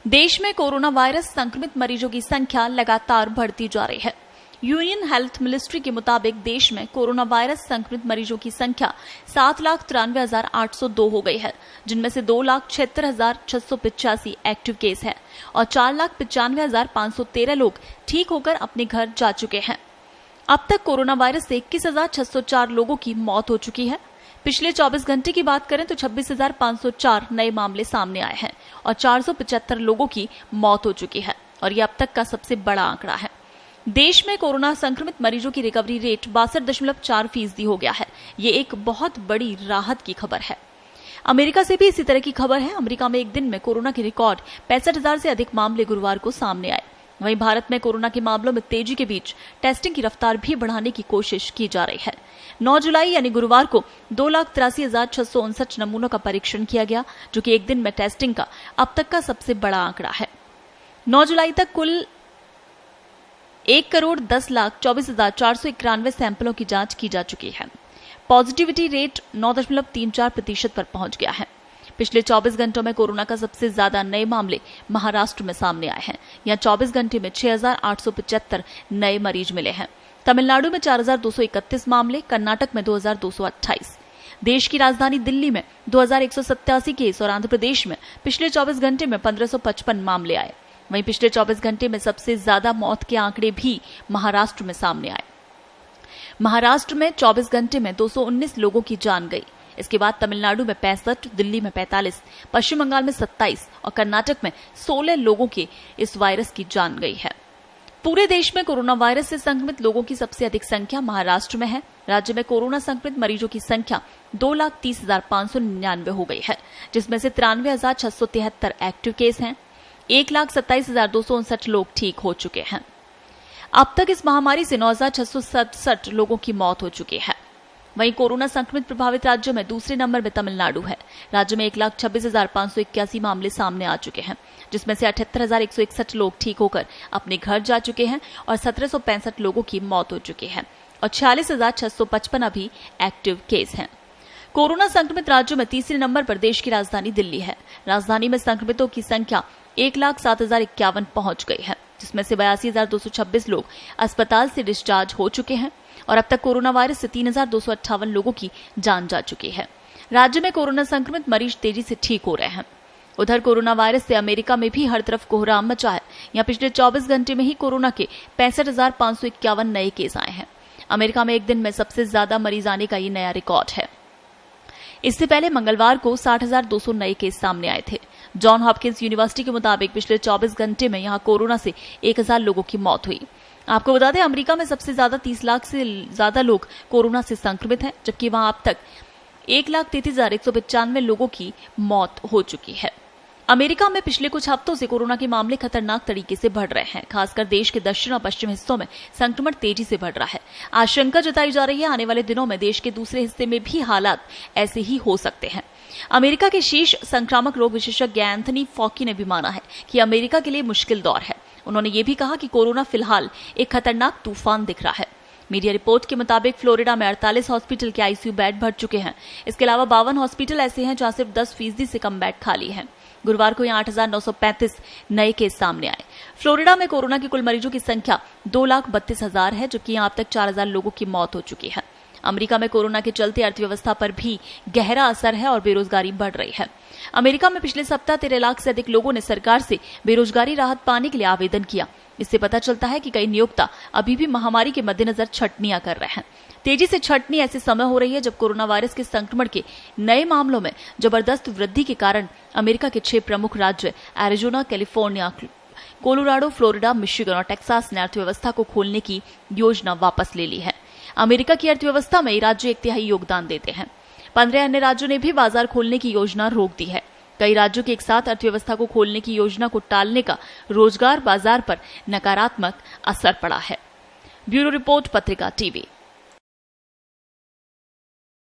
देश में corona virus संक्रमित मरीजों की संख्या लगातार बढ़ती जा रही है। यूनियन हेल्थ मिनिस्ट्री के मुताबिक देश में कोरोना वायरस संक्रमित मरीजों की संख्या 7,93,802 हो गई है, जिनमें से 2,76,685 एक्टिव केस है और 4,95,513 लोग ठीक होकर अपने घर जा चुके हैं। अब तक कोरोना वायरस से 21,604 लोगों की मौत हो चुकी है। पिछले 24 घंटे की बात करें तो 26,504 नए मामले सामने आए हैं और 475 लोगों की मौत हो चुकी है और ये अब तक का सबसे बड़ा आंकड़ा है। देश में कोरोना संक्रमित मरीजों की रिकवरी रेट 62.4% हो गया है। ये एक बहुत बड़ी राहत की खबर है। अमेरिका से भी इसी तरह की खबर है। अमेरिका में एक दिन में कोरोना के रिकॉर्ड 65,000 से अधिक मामले गुरुवार को सामने आए। वहीं भारत में कोरोना के मामलों में तेजी के बीच टेस्टिंग की रफ्तार भी बढ़ाने की कोशिश की जा रही है। 9 जुलाई यानी गुरुवार को 2,83,659 नमूनों का परीक्षण किया गया, जो कि एक दिन में टेस्टिंग का अब तक का सबसे बड़ा आंकड़ा है। 9 जुलाई तक कुल 1,10,24,491 सैंपलों की जांच की जा चुकी है। पॉजिटिविटी रेट 9.34% पर पहुंच गया है। पिछले 24 घंटों में कोरोना का सबसे ज्यादा नए मामले महाराष्ट्र में सामने आए हैं। यहां 24 घंटे में 6,875 नए मरीज मिले हैं। तमिलनाडु में 4,231 मामले, कर्नाटक में 2,228, देश की राजधानी दिल्ली में 2,187 केस और आंध्र प्रदेश में पिछले 24 घंटे में 1,555 मामले आए। वहीं पिछले 24 घंटे में सबसे ज्यादा मौत के आंकड़े भी महाराष्ट्र में सामने आए। महाराष्ट्र में 24 घंटे में 219 लोगों की जान गई। इसके बाद तमिलनाडु में 65, दिल्ली में 45, पश्चिम बंगाल में 27 और कर्नाटक में 16 लोगों की इस वायरस की जान गई है। पूरे देश में कोरोना वायरस से संक्रमित लोगों की सबसे अधिक संख्या महाराष्ट्र में है। राज्य में कोरोना संक्रमित मरीजों की संख्या 2,30,599 हो गई है, जिसमें से 93,673 एक्टिव केस हैं। 1,27,259 लोग ठीक हो चुके हैं। अब तक इस महामारी से 9,667 लोगों की मौत हो चुकी है। वहीं कोरोना संक्रमित प्रभावित राज्यों में दूसरे नंबर में तमिलनाडु है। राज्य में 1,26,581 मामले सामने आ चुके हैं, जिसमें से 78,161 लोग ठीक होकर अपने घर जा चुके हैं और 1,765 लोगों की मौत हो चुकी है और 46,655 अभी एक्टिव केस हैं। कोरोना संक्रमित राज्यों में तीसरे नंबर पर देश की राजधानी दिल्ली है। राजधानी में संक्रमितों की संख्या 1,07,051 पहुंच गई है, जिसमें से 82,226 लोग अस्पताल से डिस्चार्ज हो चुके हैं और अब तक कोरोना वायरस से 3,258 लोगों की जान जा चुकी है। राज्य में कोरोना संक्रमित मरीज तेजी से ठीक हो रहे हैं। उधर कोरोना वायरस से अमेरिका में भी हर तरफ कोहराम मचा है। यहाँ पिछले 24 घंटे में ही कोरोना के 65,551 नए केस आए हैं। अमेरिका में एक दिन में सबसे ज्यादा मरीज आने का ये नया रिकॉर्ड है। इससे पहले मंगलवार को 60,200 नए केस सामने आए थे। जॉन हॉपकिंस यूनिवर्सिटी के मुताबिक पिछले 24 घंटे में यहां कोरोना से 1,000 लोगों की मौत हुई। आपको बता दें, अमेरिका में सबसे ज्यादा 30 लाख से ज्यादा लोग कोरोना से संक्रमित हैं, जबकि वहां अब तक 1,33,195 लोगों की मौत हो चुकी है। अमेरिका में पिछले कुछ हफ्तों से कोरोना के मामले खतरनाक तरीके से बढ़ रहे हैं। खासकर देश के दक्षिण और पश्चिम हिस्सों में संक्रमण तेजी से बढ़ रहा है। आशंका जताई जा रही है आने वाले दिनों में देश के दूसरे हिस्से में भी हालात ऐसे ही हो सकते हैं। अमेरिका के शीर्ष संक्रामक रोग विशेषज्ञ एंथनी फॉकी ने भी माना है कि अमेरिका के लिए मुश्किल दौर है। उन्होंने ये भी कहा कि कोरोना फिलहाल एक खतरनाक तूफान दिख रहा है। मीडिया रिपोर्ट के मुताबिक फ्लोरिडा में 48 हॉस्पिटल के आईसीयू बेड भर चुके हैं। इसके अलावा 52 हॉस्पिटल ऐसे हैं जहां सिर्फ 10% से कम बेड खाली हैं। गुरुवार को यहां 8,935 नए केस सामने आए। फ्लोरिडा में कोरोना के कुल मरीजों की संख्या 2,32,000 है, जबकि यहां अब तक 4,000 लोगों की मौत हो चुकी है। अमेरिका में कोरोना के चलते अर्थव्यवस्था पर भी गहरा असर है और बेरोजगारी बढ़ रही है। अमेरिका में पिछले सप्ताह 13 लाख से अधिक लोगों ने सरकार से बेरोजगारी राहत पाने के लिए आवेदन किया। इससे पता चलता है कि कई नियोक्ता अभी भी महामारी के मद्देनजर छंटनियां कर रहे हैं। तेजी से छंटनी ऐसे समय हो रही है जब कोरोना वायरस के संक्रमण के नए मामलों में जबरदस्त वृद्धि के कारण अमेरिका के 6 प्रमुख राज्य Arizona, California, Colorado, Florida, Michigan और टेक्सास ने अर्थव्यवस्था को खोलने की योजना वापस ले ली है। अमेरिका की अर्थव्यवस्था में राज्य 1/3 योगदान देते हैं। 15 अन्य राज्यों ने भी बाजार खोलने की योजना रोक दी है। कई राज्यों के एक साथ अर्थव्यवस्था को खोलने की योजना को टालने का रोजगार बाजार पर नकारात्मक असर पड़ा है। ब्यूरो रिपोर्ट, पत्रिका टीवी।